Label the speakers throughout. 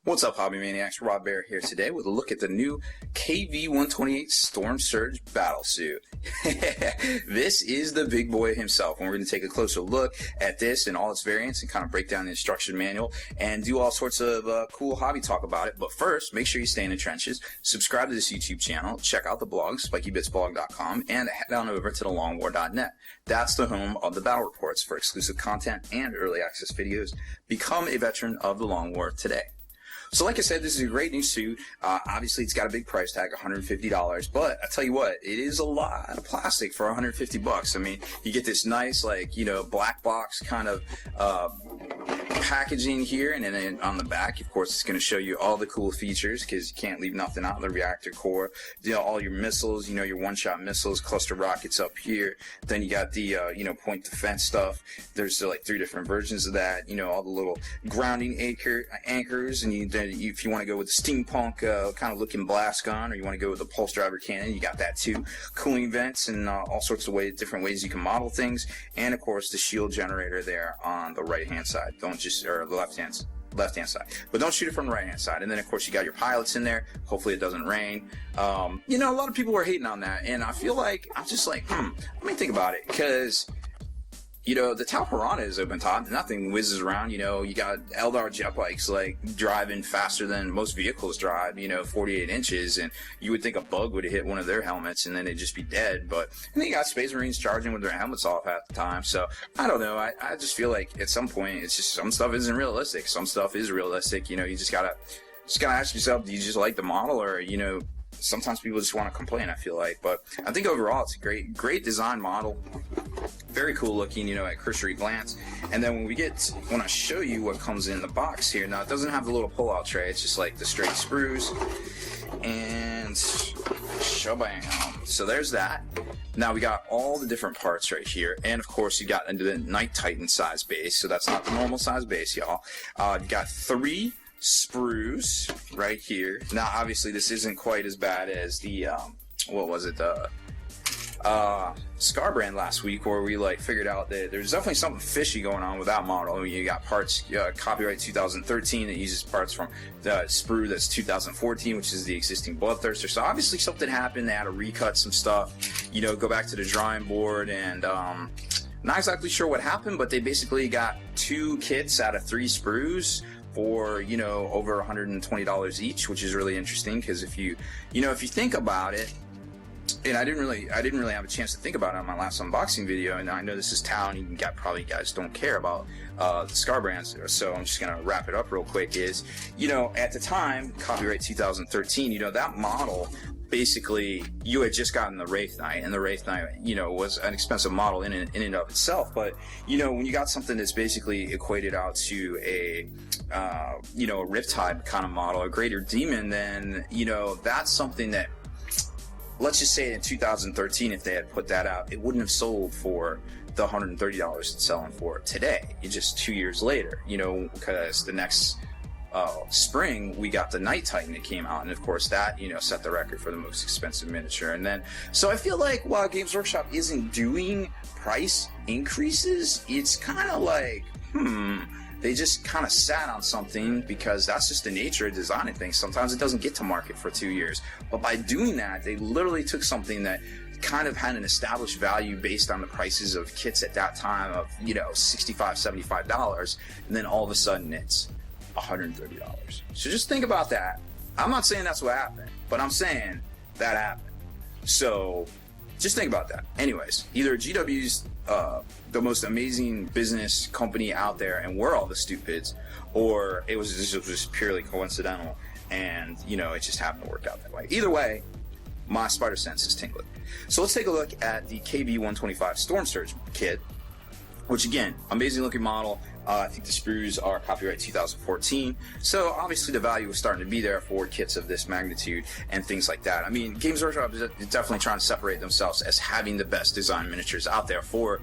Speaker 1: What's up, Hobby Maniacs? Rob Bear here today with a look at the new KV128 Stormsurge Battlesuit. This is the big boy himself, and we're going to take a closer look at this and all its variants and kind of break down the instruction manual and do all sorts of cool hobby talk about it. But first, make sure you stay in the trenches, subscribe to this YouTube channel, check out the blog, spikybitsblog.com, and head on over to thelongwar.net. That's the home of the battle reports for exclusive content and early access videos. Become a veteran of the Long War today. So like I said, this is a great new suit. Obviously, it's got a big price tag, $150, but I tell you what, it is a lot of plastic for $150. I mean, you get this nice, like, you know, black box kind of packaging here, and then on the back, of course, it's going to show you all the cool features because you can't leave nothing out. The reactor core, you know, all your missiles, you know, your one-shot missiles, cluster rockets up here. Then you got the you know, point defense stuff. There's like 3 different versions of that. You know, all the little grounding anchors, and if you want to go with the steampunk kind of looking blast gun, or you want to go with the pulse driver cannon, you got that too. Cooling vents and all sorts of different ways you can model things, and of course the shield generator there on the right hand side. Or the left hand side, but don't shoot it from the right hand side. And then of course you got your pilots in there. Hopefully it doesn't rain. You know, a lot of people were hating on that, and I feel like I'm just like, let me think about it, because you know, the Tau Piranha is open top, nothing whizzes around. You know, you got Eldar jet bikes like driving faster than most vehicles drive, you know, 48 inches, and you would think a bug would have hit one of their helmets and then they'd just be dead. But and then you got Space Marines charging with their helmets off half the time. So I don't know, I just feel like at some point it's just some stuff isn't realistic, some stuff is realistic. You know, you just gotta ask yourself, do you just like the model, or, you know, sometimes people just want to complain, I feel like. But I think overall it's a great design model, very cool looking, you know, at cursory glance. And then when I show you what comes in the box here, now it doesn't have the little pull-out tray, it's just like the straight sprues, and shabam. So there's that. Now we got all the different parts right here, and of course you got the Night Titan size base, so that's not the normal size base, y'all. You got 3 sprues right here. Now obviously this isn't quite as bad as the what was it, the Scarbrand last week, where we like figured out that there's definitely something fishy going on with that model. I mean, you got parts copyright 2013 that uses parts from the sprue that's 2014, which is the existing Bloodthirster. So obviously something happened. They had to recut some stuff, you know, go back to the drawing board, and not exactly sure what happened, but they basically got 2 kits out of 3 sprues for, you know, over $120 each, which is really interesting, because if you think about it, and I didn't really have a chance to think about it on my last unboxing video, and I know this is Tau, and you guys don't care about the Scarbrands, so I'm just gonna wrap it up real quick. Is, you know, at the time, copyright 2013, you know, that model, basically, you had just gotten the Wraith Knight, and the Wraith Knight, you know, was an expensive model in and of itself. But, you know, when you got something that's basically equated out to a, you know, a Riptide kind of model, a Greater Demon, then, you know, that's something that, let's just say in 2013, if they had put that out, it wouldn't have sold for the $130 it's selling for today. It's just 2 years later, you know, because the next spring we got the Night Titan that came out, and of course that, you know, set the record for the most expensive miniature. And then, so I feel like while Games Workshop isn't doing price increases, it's kind of like, they just kind of sat on something, because that's just the nature of designing things. Sometimes it doesn't get to market for 2 years, but by doing that, they literally took something that kind of had an established value based on the prices of kits at that time of, you know, $65, $75, and then all of a sudden it's $130. So just think about that. I'm not saying that's what happened, but I'm saying that happened. So just think about that. Anyways, either GW's the most amazing business company out there and we're all the stupids, or it was just purely coincidental, and, you know, it just happened to work out that way. Either way, my spider sense is tingling. So let's take a look at the KV125 Stormsurge kit, which again, amazing looking model. I think the sprues are copyright 2014, so obviously the value is starting to be there for kits of this magnitude and things like that. I mean, Games Workshop is definitely trying to separate themselves as having the best design miniatures out there for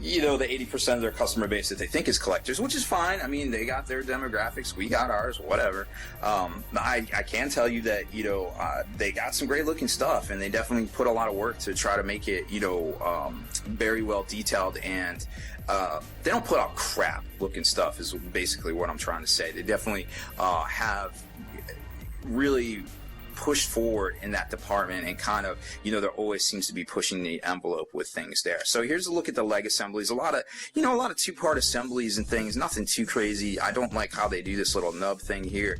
Speaker 1: you know, the 80% of their customer base that they think is collectors, which is fine. I mean, they got their demographics, we got ours, whatever. I can tell you that, you know, they got some great looking stuff, and they definitely put a lot of work to try to make it, you know, very well detailed, and they don't put out crap looking stuff is basically what I'm trying to say. They definitely have really pushed forward in that department, and kind of, you know, there always seems to be pushing the envelope with things there. So here's a look at the leg assemblies. A lot of two-part assemblies and things, nothing too crazy. I don't like how they do this little nub thing here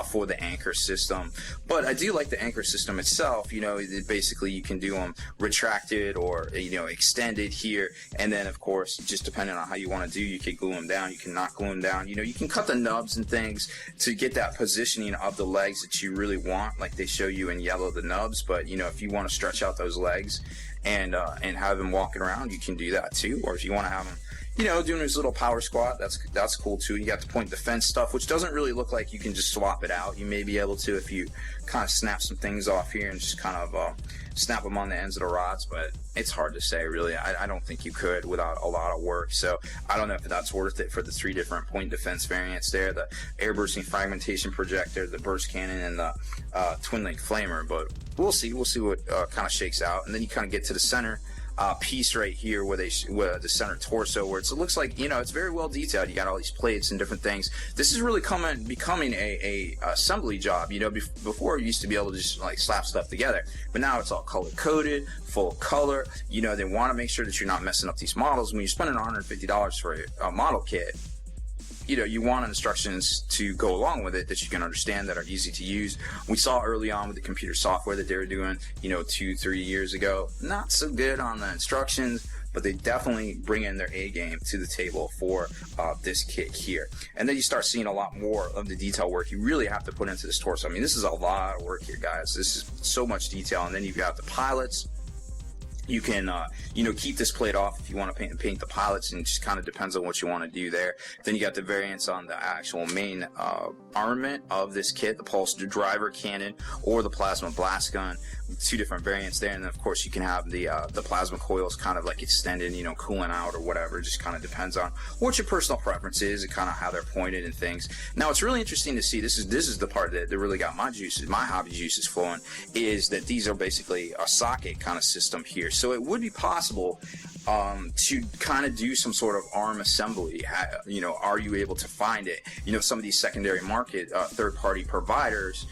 Speaker 1: for the anchor system, but I do like the anchor system itself. You know, basically you can do them retracted or, you know, extended here, and then of course, just depending on how you want to do, you can glue them down, you can not glue them down. You know, you can cut the nubs and things to get that positioning of the legs that you really want, like they show you in yellow, the nubs. But you know, if you want to stretch out those legs and have them walking around, you can do that too. Or if you want to have them, you know, doing his little power squat, that's cool too. You got the point defense stuff, which doesn't really look like you can just swap it out. You may be able to if you kind of snap some things off here and just kind of snap them on the ends of the rods, but it's hard to say really. I don't think you could without a lot of work. So I don't know if that's worth it for the 3 different point defense variants there, the air bursting fragmentation projector, the burst cannon, and the twin link flamer. But we'll see what kind of shakes out. And then you kind of get to the center piece right here where the center torso, where it looks like, you know, it's very well detailed. You got all these plates and different things. This is really becoming a assembly job. You know, before you used to be able to just like slap stuff together, but now it's all color coded, full color. You know, they want to make sure that you're not messing up these models. When you're spending $150 for a model kit, you know, you want instructions to go along with it that you can understand, that are easy to use. We saw early on with the computer software that they were doing, you know, 2-3 years ago, not so good on the instructions, but they definitely bring in their A game to the table for this kit here. And then you start seeing a lot more of the detail work you really have to put into this torso. I mean, this is a lot of work here, guys. This is so much detail. And then you've got the pilots. You can, you know, keep this plate off if you want to paint the pilots, and it just kind of depends on what you want to do there. Then you got the variants on the actual main armament of this kit, the pulse driver cannon or the plasma blast gun. 2 different variants there, and then of course you can have the plasma coils kind of like extended, you know, cooling out or whatever. It just kind of depends on what your personal preference is and kind of how they're pointed and things. Now it's really interesting to see, this is the part that really got my hobby juices flowing, is that these are basically a socket kind of system here. So it would be possible to kind of do some sort of arm assembly. You know, are you able to find it? You know, some of these secondary market third-party providers,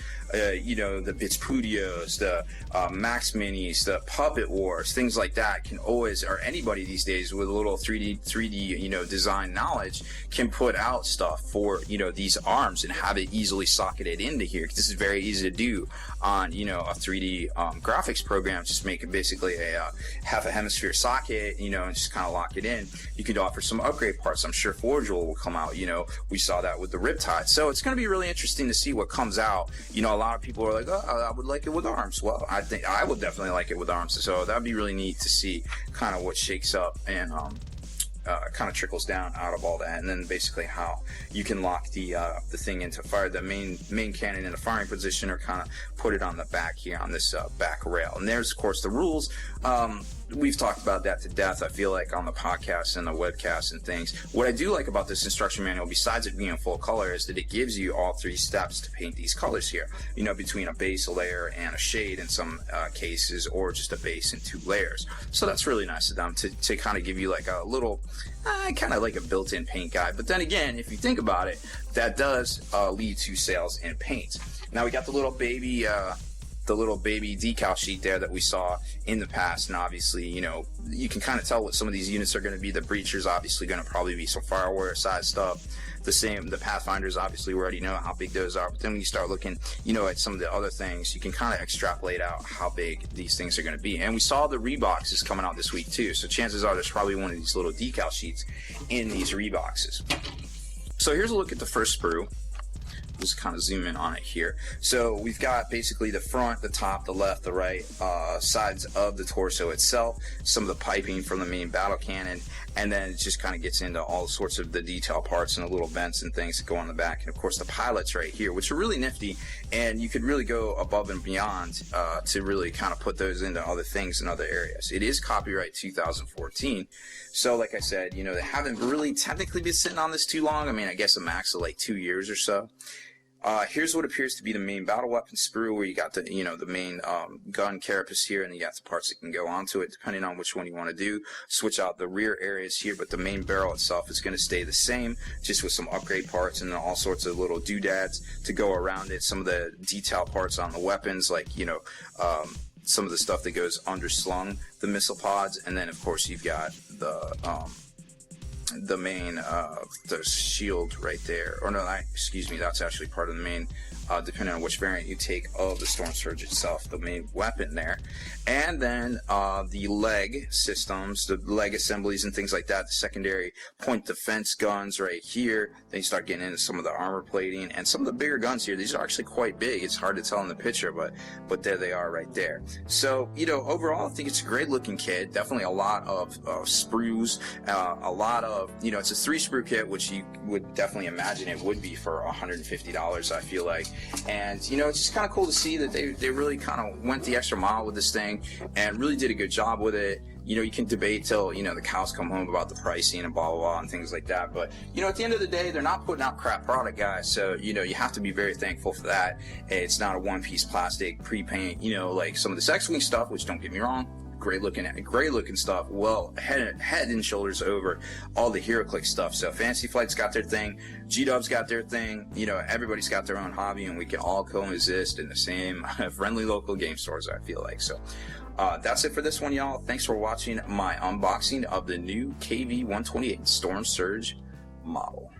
Speaker 1: you know, the Bitspudios, the Max Minis, the Puppet Wars, things like that can always, or anybody these days with a little 3D, you know, design knowledge can put out stuff for, you know, these arms and have it easily socketed into here. This is very easy to do on, you know, a 3D graphics program. Just make it basically a half a hemisphere socket, you know, and just kind of lock it in. You could offer some upgrade parts. I'm sure Forge will come out. You know, we saw that with the Riptide. So it's going to be really interesting to see what comes out. You know, a lot of people are like, oh, I would like it with arms. Well, I think I would definitely like it with arms. So that'd be really neat to see kind of what shakes up and kind of trickles down out of all that, and then basically how you can lock the thing into fire, the main cannon in a firing position, or kind of put it on the back here on this back rail. And there's of course the rules. We've talked about that to death, I feel like, on the podcast and the webcast and things. What I do like about this instruction manual, besides it being in full color, is that it gives you all 3 steps to paint these colors here. You know, between a base, a layer, and a shade in some cases, or just a base and 2 layers. So that's really nice of them to kind of give you like a little, kind of like a built-in paint guide. But then again, if you think about it, that does lead to sales in paint. Now we got the little baby decal sheet there that we saw in the past, and obviously, you know, you can kind of tell what some of these units are going to be. The Breacher's obviously going to probably be some Fireware size stuff. The Pathfinders, obviously, we already know how big those are, but then when you start looking, you know, at some of the other things, you can kind of extrapolate out how big these things are going to be. And we saw the reboxes coming out this week too, so chances are there's probably one of these little decal sheets in these reboxes. So here's a look at the first sprue. just kind of zoom in on it here. So we've got basically the front, the top, the left, the right sides of the torso itself, some of the piping from the main battle cannon, and then it just kind of gets into all sorts of the detail parts and the little vents and things that go on the back, and of course the pilots right here, which are really nifty, and you could really go above and beyond to really kind of put those into other things in other areas. It is copyright 2014, so like I said, you know, they haven't really technically been sitting on this too long. I mean, I guess a max of like 2 years or so. Here's what appears to be the main battle weapon sprue, where you got the, you know, the main gun carapace here, and you got the parts that can go onto it depending on which one you want to do. Switch out the rear areas here, but the main barrel itself is going to stay the same, just with some upgrade parts and then all sorts of little doodads to go around it. Some of the detail parts on the weapons, like, you know, some of the stuff that goes underslung the missile pods, and then of course you've got the main the shield right there, or no, excuse me, that's actually part of the main, depending on which variant you take of the Stormsurge itself, the main weapon there. And then the leg systems, the leg assemblies and things like that, the secondary point defense guns right here. Then you start getting into some of the armor plating and some of the bigger guns here. These are actually quite big. It's hard to tell in the picture, but there they are right there. So, you know, overall I think it's a great looking kit. Definitely a lot of sprues, a lot of, you know, it's a 3 sprue kit, which you would definitely imagine it would be for $150, I feel like. And, you know, it's just kind of cool to see that they really kind of went the extra mile with this thing and really did a good job with it. You know, you can debate till, you know, the cows come home about the pricing and blah, blah, blah, and things like that. But, you know, at the end of the day, they're not putting out crap product, guys. So, you know, you have to be very thankful for that. It's not a one-piece plastic pre-paint, you know, like some of this X-Wing stuff, which, don't get me wrong, great looking stuff, well head and shoulders over all the HeroClix stuff. So Fantasy Flight's got their thing, G-Dub's got their thing, you know, everybody's got their own hobby, and we can all coexist in the same friendly local game stores, I feel like. So that's it for this one, y'all. Thanks for watching my unboxing of the new KV128 Stormsurge model.